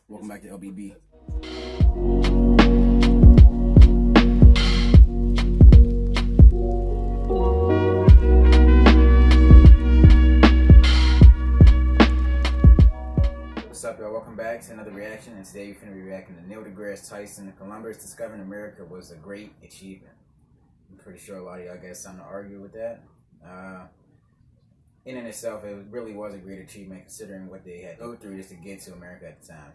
Welcome back to LBB. What's up, y'all? Welcome back to another reaction, and today we're going to be reacting to DeGrasse Tyson. Columbus discovering America was a great achievement. I'm pretty sure a lot of y'all got something to argue with that. In and itself, it really was a great achievement considering what they had to go through just to get to America at the time.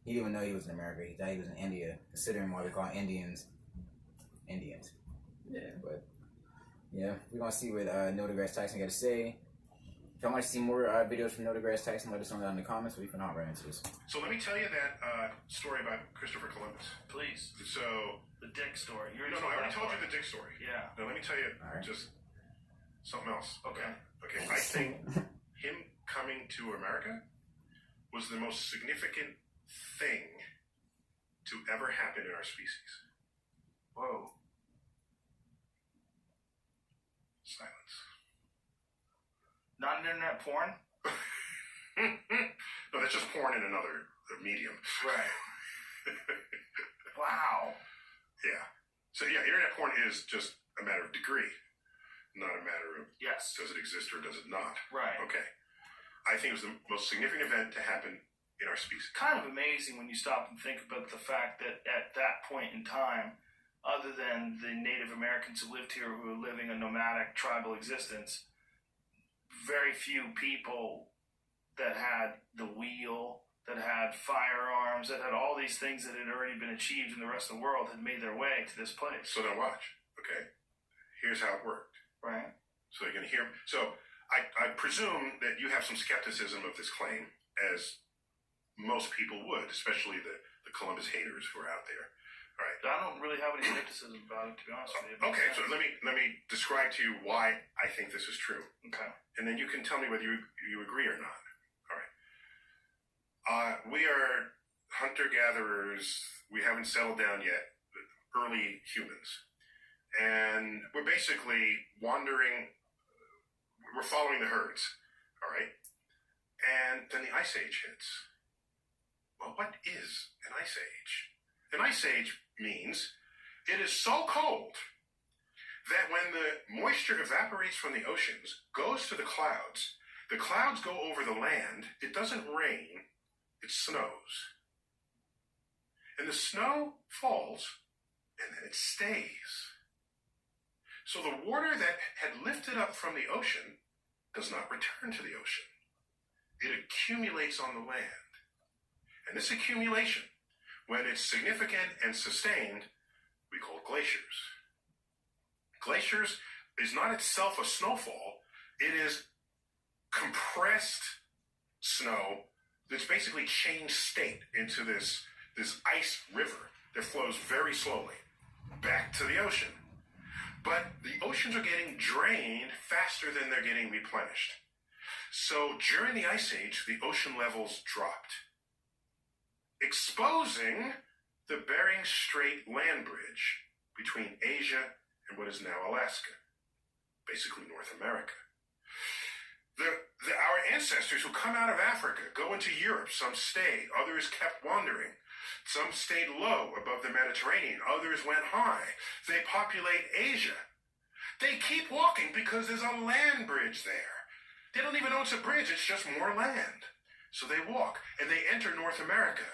He didn't even know he was in America. He thought he was in India, considering why we call Indians Indians. Yeah, but yeah, we're gonna see what DeGrasse Tyson got to say. If y'all want to see more videos from DeGrasse Tyson, let us know down in the comments. We can hop right into this. So let me tell you that story about Christopher Columbus. Please. So the Dick story. I already told you the Dick story. Yeah. Now let me tell you just something else. Okay. I think him coming to America was the most significant thing to ever happen in our species. Whoa. Silence. Not internet porn? No, that's just porn in another medium. Right. Wow. Yeah. So yeah, internet porn is just a matter of degree, not a matter of does it exist or does it not. Right. Okay. I think it was the most significant event to happen in our species. Kind of amazing when you stop and think about the fact that at that point in time, other than the Native Americans who lived here who were living a nomadic tribal existence, very few people that had the wheel, that had firearms, that had all these things that had already been achieved in the rest of the world had made their way to this place. So now watch, okay? Here's how it worked. Right. So you're going to hear. So I presume that you have some skepticism of this claim, as most people would, especially the Columbus haters who are out there. All right. I don't really have any skepticism about it, to be honest with you. Okay, so let me describe to you why I think this is true. Okay. And then you can tell me whether you agree or not. All right. We are hunter-gatherers. We haven't settled down yet. Early humans. And we're basically wandering. We're following the herds. All right. And then the Ice Age hits. Well, what is an Ice Age? An Ice Age means it is so cold that when the moisture evaporates from the oceans, goes to the clouds go over the land, it doesn't rain, it snows. And the snow falls, and then it stays. So the water that had lifted up from the ocean does not return to the ocean. It accumulates on the land. And this accumulation, when it's significant and sustained, we call glaciers. Glaciers is not itself a snowfall. It is compressed snow that's basically changed state into this ice river that flows very slowly back to the ocean. But the oceans are getting drained faster than they're getting replenished. So during the Ice Age, the ocean levels dropped, exposing the Bering Strait land bridge between Asia and what is now Alaska, basically North America. Our ancestors who come out of Africa go into Europe. Some stayed, others kept wandering. Some stayed low above the Mediterranean, others went high. They populate Asia. They keep walking because there's a land bridge there. They don't even know it's a bridge, it's just more land. So they walk, and they enter North America.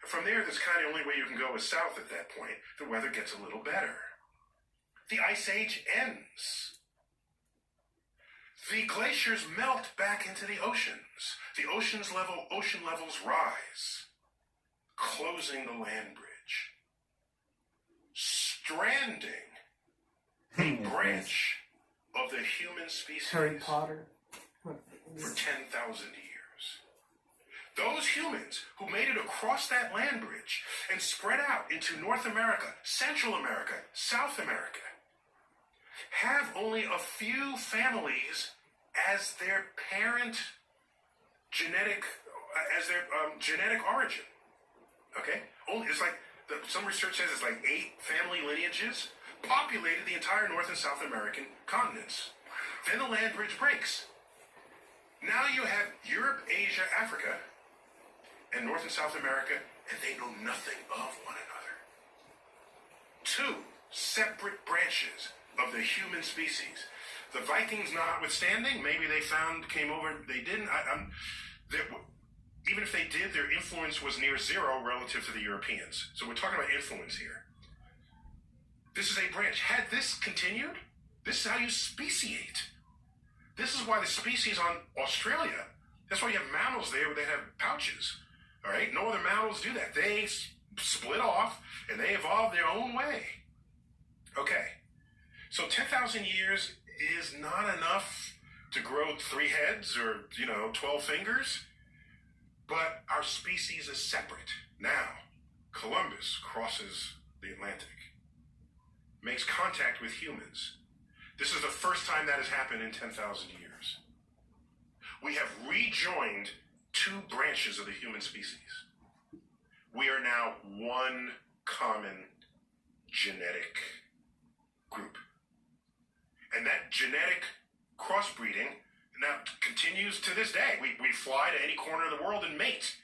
From there, that's kind of the only way you can go is south at that point. The weather gets a little better. The Ice Age ends. The glaciers melt back into the oceans. The ocean levels rise, closing the land bridge, stranding a branch of the human species. Harry Potter. For 10,000 years. Those humans who made it across that land bridge and spread out into North America, Central America, South America, have only a few families as their genetic origin. Okay? It's like, some research says it's like 8 family lineages populated the entire North and South American continents. Then the land bridge breaks. Now you have Europe, Asia, Africa, and North and South America, and they know nothing of one another. Two separate branches of the human species. The Vikings notwithstanding, maybe they came over, they didn't. Even if they did, their influence was near zero relative to the Europeans. So we're talking about influence here. This is a branch. Had this continued, this is how you speciate. This is why the species on Australia, that's why you have mammals there where they have pouches. All right? No other mammals do that. They split off and they evolved their own way. Okay. So 10,000 years is not enough to grow 3 heads or, 12 fingers. But our species is separate. Now, Columbus crosses the Atlantic, makes contact with humans. This is the first time that has happened in 10,000 years. We have rejoined 2 branches of the human species. We are now one common genetic group. And that genetic crossbreeding now continues to this day. We fly to any corner of the world and mate,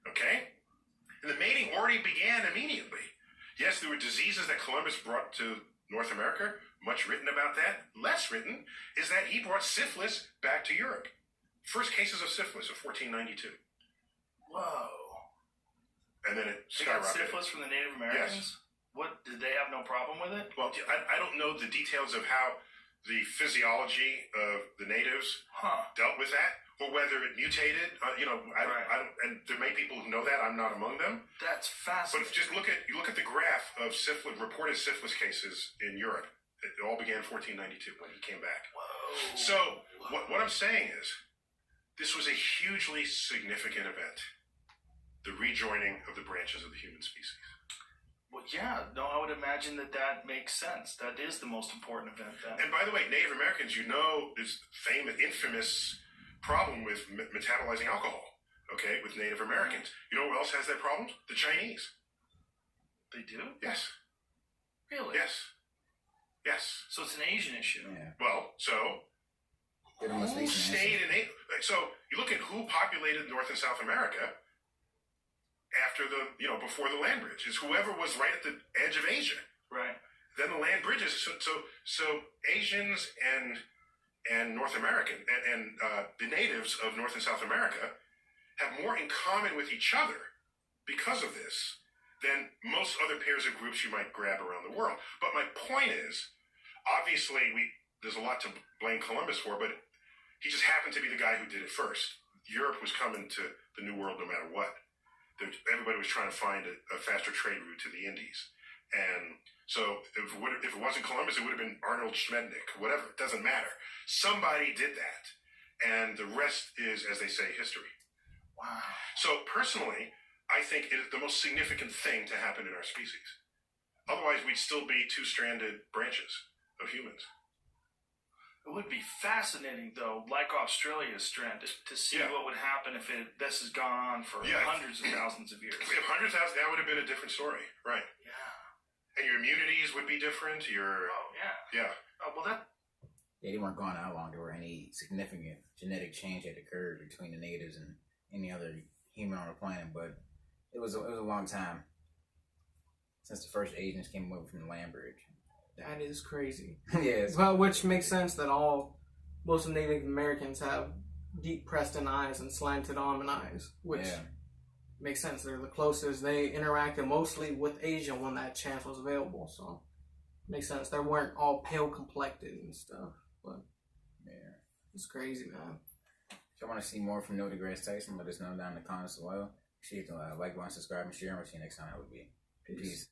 okay? And the mating already began immediately. Yes, there were diseases that Columbus brought to North America, much written about that. Less written is that he brought syphilis back to Europe. First cases of syphilis of 1492. Whoa. And then it They got skyrocketed. syphilis from the Native Americans? Yes. What, did they have no problem with it? Well, I don't know the details of how the physiology of the natives dealt with that, or whether it mutated. I don't, and there may be people who know that. I'm not among them. That's fascinating. But just look at the graph of reported syphilis cases in Europe. It all began in 1492 when he came back. Whoa. So what I'm saying is, this was a hugely significant event. The rejoining of the branches of the human species. Well, yeah, no, I would imagine that makes sense. That is the most important event then. And by the way, Native Americans, this famous, infamous problem with metabolizing alcohol, okay, with Native Americans. You know who else has that problem? The Chinese. They do? Yes. Really? Yes. Yes. So it's an Asian issue. Yeah. Well, so who stayed in Asia? So you look at who populated North and South America after before the land bridge. It's whoever was right at the edge of Asia. Right. Then the land bridges. So Asians and North American and the natives of North and South America have more in common with each other because of this than most other pairs of groups you might grab around the world. But my point is, obviously, there's a lot to blame Columbus for, but he just happened to be the guy who did it first. Europe was coming to the New World no matter what. Everybody was trying to find a faster trade route to the Indies. And so if it wasn't Columbus, it would have been Arnold Schmednick, whatever. It doesn't matter. Somebody did that. And the rest is, as they say, history. Wow. So personally, I think it is the most significant thing to happen in our species. Otherwise, we'd still be 2 stranded branches of humans. It would be fascinating, though, like Australia's stranded, to see what would happen if this has gone on for hundreds of thousands of years. If hundreds of thousands, that would have been a different story, right? Yeah. And your immunities would be different. Yeah. Oh, well, They weren't gone out long. There were any significant genetic change that occurred between the natives and any other human on the planet, but it was a long time since the first Asians came over from the land bridge. That is crazy. Yes. Well, which makes sense that most of Native Americans have deep Preston eyes and slanted almond eyes, which makes sense. They're the closest. They interacted mostly with Asia when that chance was available, so makes sense. They weren't all pale complected and stuff, but it's crazy, man. If you want to see more from DeGrasse Tyson, let us know down in the comments as well. See if you like, subscribe, and share, and we'll see you next time. That would be peace.